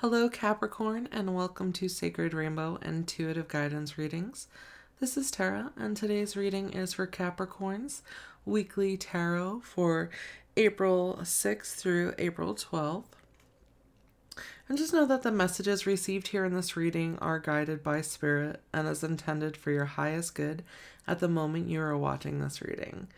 Hello, Capricorn, and welcome to Sacred Rainbow Intuitive Guidance Readings. This is Tara, and today's reading is for Capricorn's weekly tarot for April 6th through April 12th. And just know that the messages received here in this reading are guided by Spirit and is intended for your highest good at the moment you are watching this reading.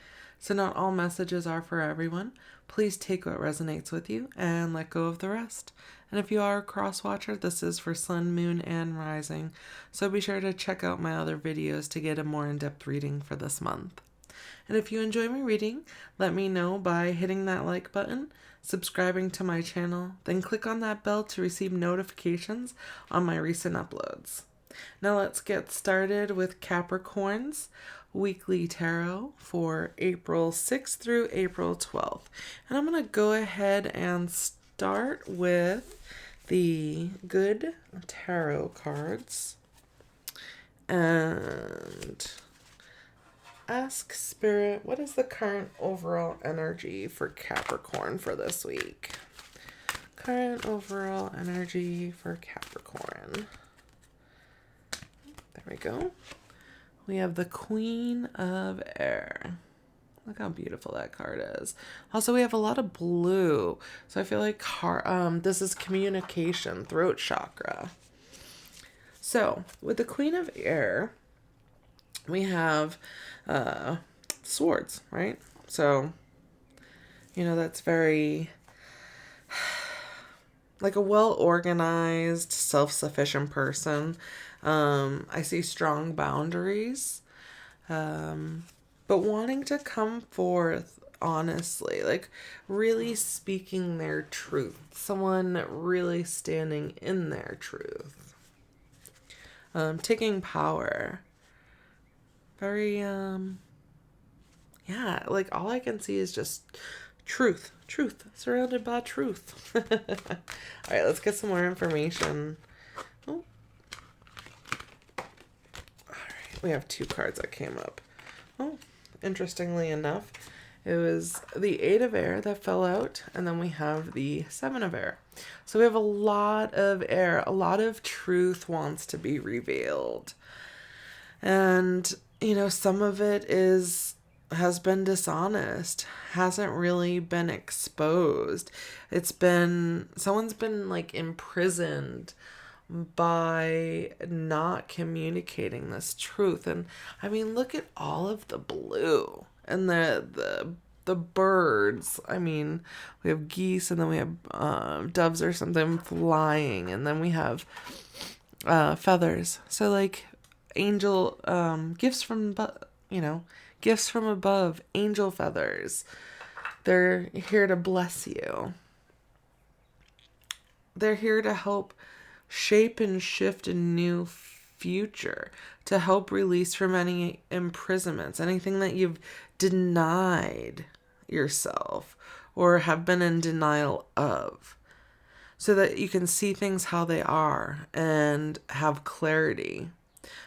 So not all messages are for everyone. Please take what resonates with you and let go of the rest. And if you are a cross watcher, this is for Sun, Moon, and Rising. So be sure to check out my other videos to get a more in-depth reading for this month. And if you enjoy my reading, let me know by hitting that like button, subscribing to my channel, then click on that bell to receive notifications on my recent uploads. Now let's get started with Capricorn's weekly tarot for April 6th through April 12th. And I'm going to go ahead and start with the good tarot cards and ask Spirit, what is the current overall energy for Capricorn for this week? Current overall energy for Capricorn. There we go. We have the Queen of Air. Look how beautiful that card is. Also, we have a lot of blue. So I feel like this is communication, throat chakra. So with the Queen of Air, we have swords, right? So, that's very like a well-organized, self-sufficient person. I see strong boundaries, but wanting to come forth honestly, like really speaking their truth. Someone really standing in their truth. Taking power. Very, like all I can see is just truth, surrounded by truth. All right, let's get some more information. Oh. All right, we have two cards that came up. Oh, interestingly enough, it was the Eight of Air that fell out, and then we have the Seven of Air. So we have a lot of air, a lot of truth wants to be revealed. And, some of it has been dishonest, hasn't really been exposed. Someone's been like imprisoned by not communicating this truth. And I mean, look at all of the blue and the birds. I mean, we have geese, and then we have doves or something flying, and then we have feathers. So like angel gifts from gifts from above, angel feathers. They're here to bless you. They're here to help shape and shift a new future, to help release from any imprisonments, anything that you've denied yourself or have been in denial of, so that you can see things how they are and have clarity,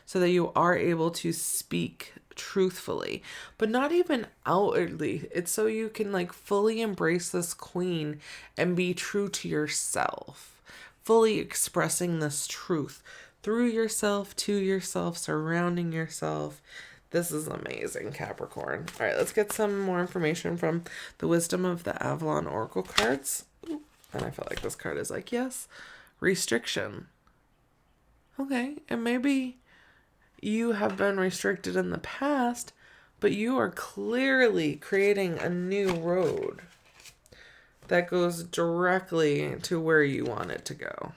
so that you are able to speak truthfully, but not even outwardly. It's so you can like fully embrace this queen and be true to yourself, fully expressing this truth through yourself, to yourself, surrounding yourself. This is amazing, Capricorn. All right, let's get some more information from the Wisdom of the Avalon Oracle cards. Ooh, and I feel like this card is like, yes, restriction. Okay, and maybe you have been restricted in the past, but you are clearly creating a new road that goes directly to where you want it to go.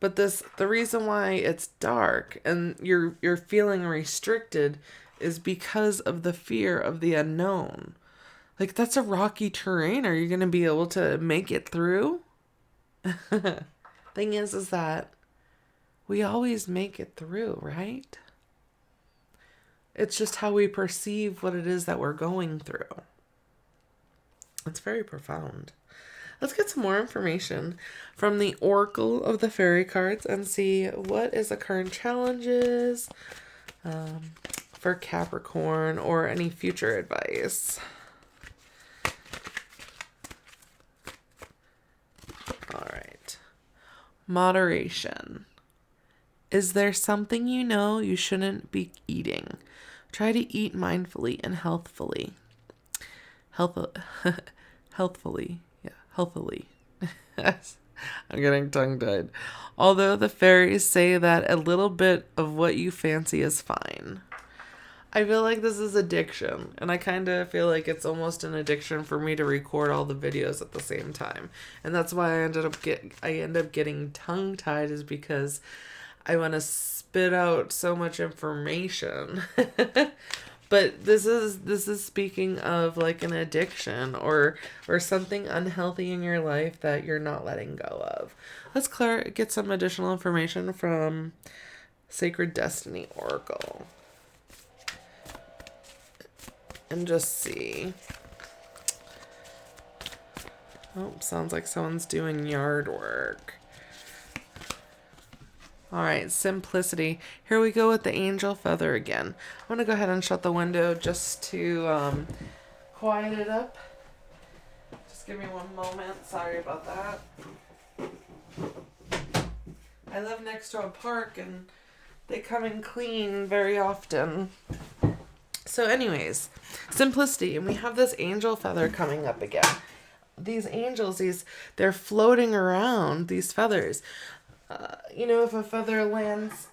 But the reason why it's dark and you're feeling restricted is because of the fear of the unknown. Like, that's a rocky terrain. Are you going to be able to make it through? Thing is that we always make it through, right? It's just how we perceive what it is that we're going through. It's very profound. Let's get some more information from the Oracle of the Fairy cards and see what is the current challenges for Capricorn or any future advice. All right. Moderation. Is there something you know you shouldn't be eating? Try to eat mindfully and healthfully. Health, healthfully. Yeah, healthily. I'm getting tongue-tied. Although the fairies say that a little bit of what you fancy is fine. I feel like this is addiction, and I kind of feel like it's almost an addiction for me to record all the videos at the same time. And that's why I end up getting tongue-tied, is because I want to spit out so much information. But this is speaking of like an addiction or something unhealthy in your life that you're not letting go of. Let's get some additional information from Sacred Destiny Oracle. And just see. Oh, sounds like someone's doing yard work. All right, simplicity. Here we go with the angel feather again. I'm going to go ahead and shut the window just to quiet it up. Just give me one moment. Sorry about that. I live next to a park and they come in clean very often. So anyways, simplicity. And we have this angel feather coming up again. These angels, they're floating around, these feathers. If a feather lands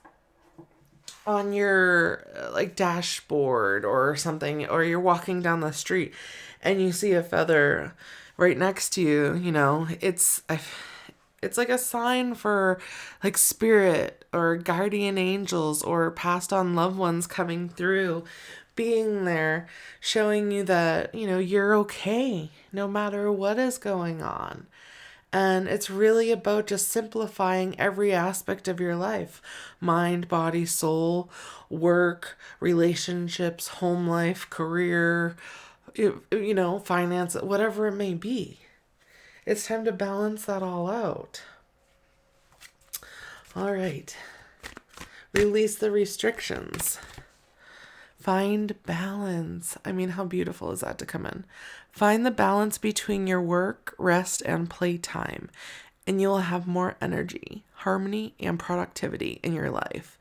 on your like dashboard or something, or you're walking down the street and you see a feather right next to you, it's like a sign for like spirit or guardian angels or passed on loved ones coming through, being there, showing you that, you're okay no matter what is going on. And it's really about just simplifying every aspect of your life. Mind, body, soul, work, relationships, home life, career, finance, whatever it may be. It's time to balance that all out. All right. Release the restrictions. Find balance. I mean, how beautiful is that to come in? Find the balance between your work, rest, and playtime, and you'll have more energy, harmony, and productivity in your life.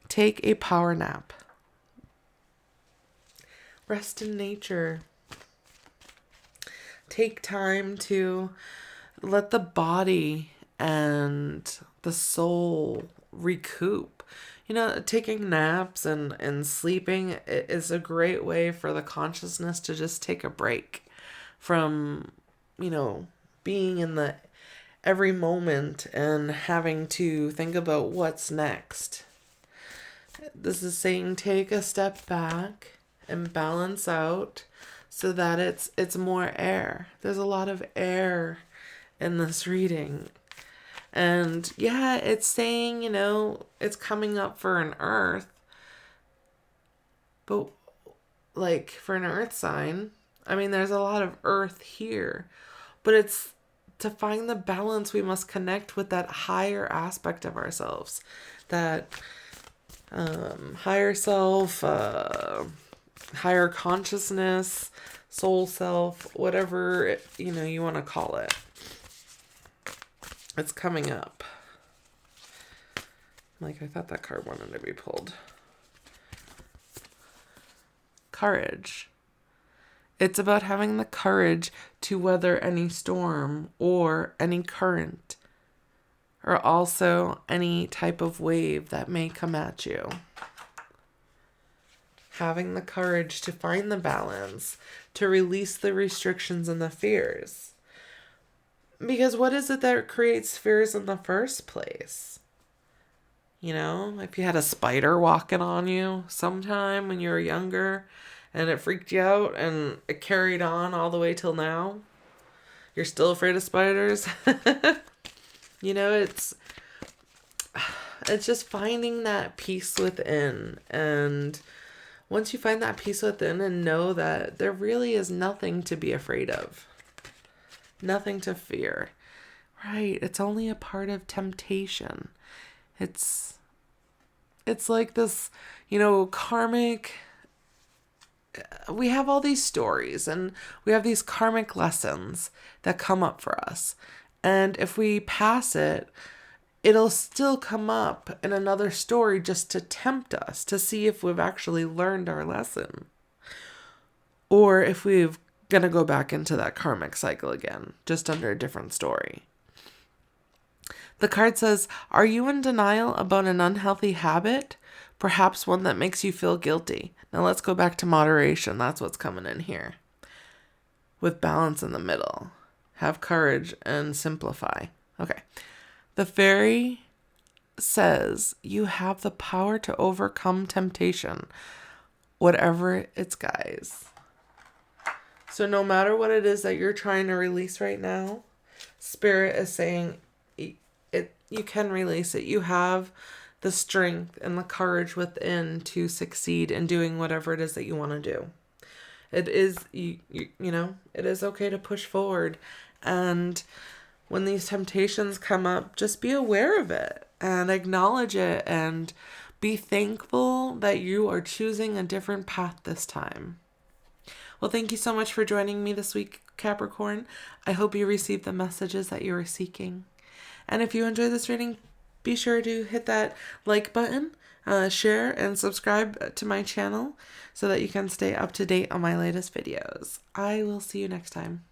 Take a power nap. Rest in nature. Take time to let the body and the soul recoup. Taking naps and sleeping is a great way for the consciousness to just take a break from, being in the every moment and having to think about what's next. This is saying take a step back and balance out so that it's more air. There's a lot of air in this reading. And yeah, it's saying, it's coming up for an earth. But like for an earth sign, there's a lot of earth here. But it's to find the balance, we must connect with that higher aspect of ourselves. That higher self, higher consciousness, soul self, whatever, you want to call it. It's coming up. Like, I thought that card wanted to be pulled. Courage. It's about having the courage to weather any storm or any current, or also any type of wave that may come at you. Having the courage to find the balance, to release the restrictions and the fears. Because what is it that creates fears in the first place? If you had a spider walking on you sometime when you were younger and it freaked you out and it carried on all the way till now, you're still afraid of spiders. It's just finding that peace within. And once you find that peace within and know that there really is nothing to be afraid of. Nothing to fear. Right. It's only a part of temptation. It's like this, karmic. We have all these stories and we have these karmic lessons that come up for us. And if we pass it, it'll still come up in another story just to tempt us to see if we've actually learned our lesson, or if we've gonna go back into that karmic cycle again, just under a different story. The card says, are you in denial about an unhealthy habit? Perhaps one that makes you feel guilty. Now let's go back to moderation. That's what's coming in here. With balance in the middle. Have courage and simplify. Okay. The fairy says you have the power to overcome temptation, whatever it's, guys. So no matter what it is that you're trying to release right now, Spirit is saying you can release it. You have the strength and the courage within to succeed in doing whatever it is that you want to do. It is, you know, it is okay to push forward. And when these temptations come up, just be aware of it and acknowledge it and be thankful that you are choosing a different path this time. Well, thank you so much for joining me this week, Capricorn. I hope you received the messages that you were seeking. And if you enjoyed this reading, be sure to hit that like button, share, and subscribe to my channel so that you can stay up to date on my latest videos. I will see you next time.